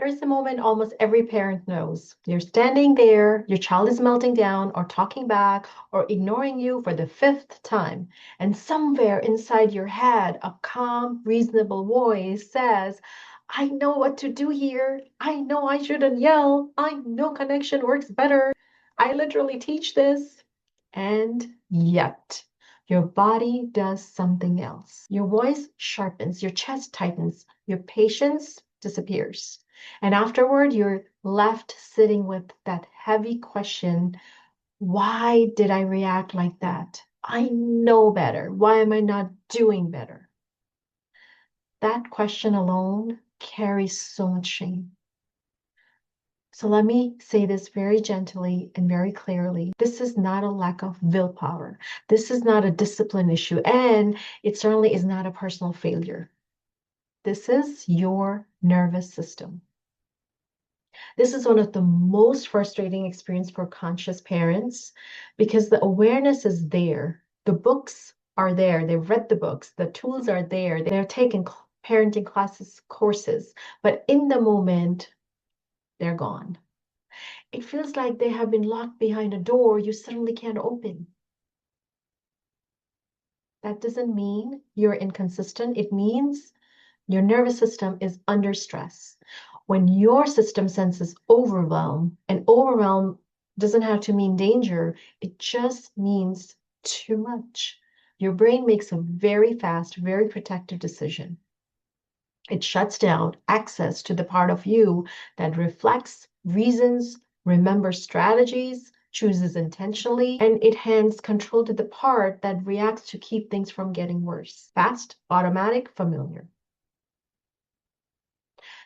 Here's the moment almost every parent knows. You're standing there, your child is melting down or talking back or ignoring you for the fifth time. And somewhere inside your head, a calm, reasonable voice says, I know what to do here. I know I shouldn't yell. I know connection works better. I literally teach this. And yet, your body does something else. Your voice sharpens, your chest tightens, your patience disappears. And afterward, you're left sitting with that heavy question, why did I react like that? I know better. Why am I not doing better? That question alone carries so much shame. So let me say this very gently and very clearly. This is not a lack of willpower. This is not a discipline issue, and it certainly is not a personal failure. This is your nervous system. This is one of the most frustrating experiences for conscious parents because the awareness is there. The books are there. They've read the books. The tools are there. They're taking parenting classes, courses, but in the moment, they're gone. It feels like they have been locked behind a door you suddenly can't open. That doesn't mean you're inconsistent. It means your nervous system is under stress. When your system senses overwhelm, and overwhelm doesn't have to mean danger, it just means too much. Your brain makes a very fast, very protective decision. It shuts down access to the part of you that reflects, reasons, remembers strategies, chooses intentionally, and it hands control to the part that reacts to keep things from getting worse. Fast, automatic, familiar.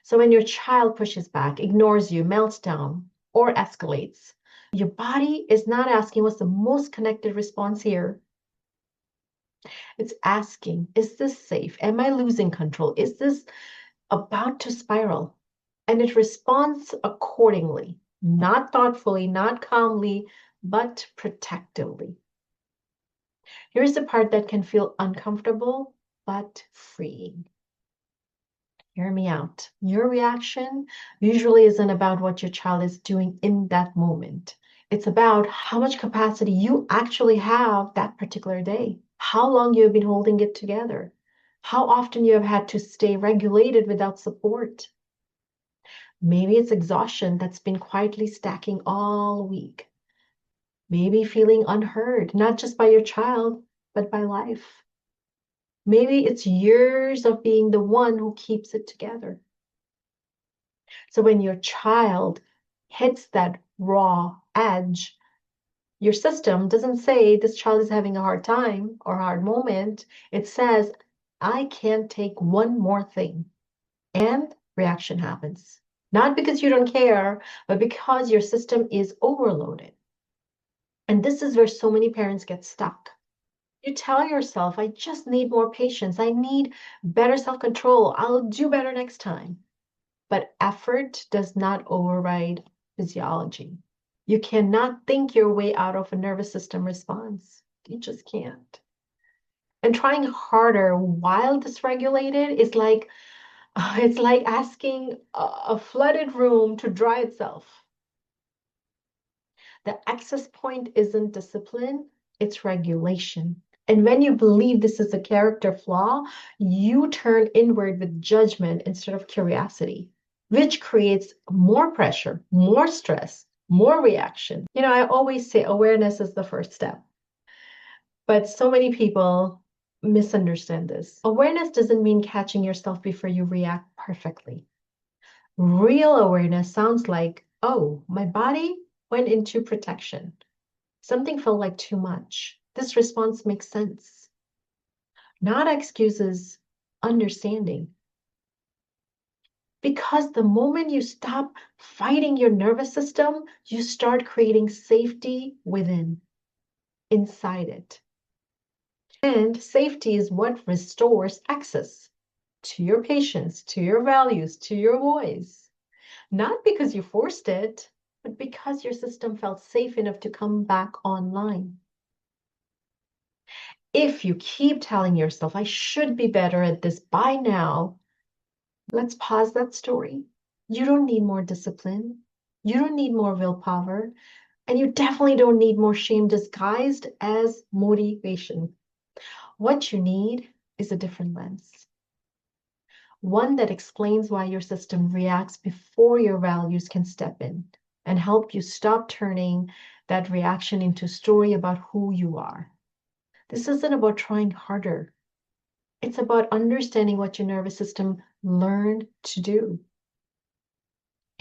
So when your child pushes back, ignores you, melts down, or escalates, your body is not asking what's the most connected response here. It's asking, is this safe? Am I losing control? Is this about to spiral? And it responds accordingly, not thoughtfully, not calmly, but protectively. Here's the part that can feel uncomfortable, but freeing. Hear me out. Your reaction usually isn't about what your child is doing in that moment. It's about how much capacity you actually have that particular day, how long you have been holding it together, how often you have had to stay regulated without support. Maybe it's exhaustion that's been quietly stacking all week. Maybe feeling unheard, not just by your child, but by life. Maybe it's years of being the one who keeps it together. So when your child hits that raw edge, your system doesn't say this child is having a hard time or a hard moment. It says, I can't take one more thing. And reaction happens. Not because you don't care, but because your system is overloaded. And this is where so many parents get stuck. You tell yourself, I just need more patience. I need better self-control. I'll do better next time. But effort does not override physiology. You cannot think your way out of a nervous system response. You just can't. And trying harder while dysregulated is like it's like asking a flooded room to dry itself. The access point isn't discipline, it's regulation. And when you believe this is a character flaw, you turn inward with judgment instead of curiosity, which creates more pressure, more stress, more reaction. I always say awareness is the first step, but so many people misunderstand this. Awareness doesn't mean catching yourself before you react perfectly. Real awareness sounds like, oh, my body went into protection. Something felt like too much. This response makes sense. Not excuses, understanding. Because the moment you stop fighting your nervous system, you start creating safety within, inside it. And safety is what restores access to your patience, to your values, to your voice. Not because you forced it, but because your system felt safe enough to come back online. If you keep telling yourself, I should be better at this by now, let's pause that story. You don't need more discipline. You don't need more willpower. And you definitely don't need more shame disguised as motivation. What you need is a different lens, one that explains why your system reacts before your values can step in and help you stop turning that reaction into a story about who you are. This isn't about trying harder. It's about understanding what your nervous system learned to do.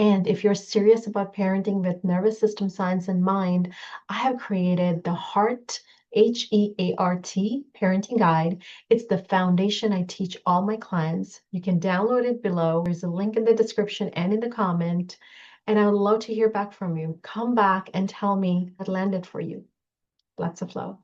And if you're serious about parenting with nervous system science in mind, I have created the HEART, HEART parenting guide. It's the foundation I teach all my clients. You can download it below. There's a link in the description and in the comment. And I would love to hear back from you. Come back and tell me what landed for you. Lots of love.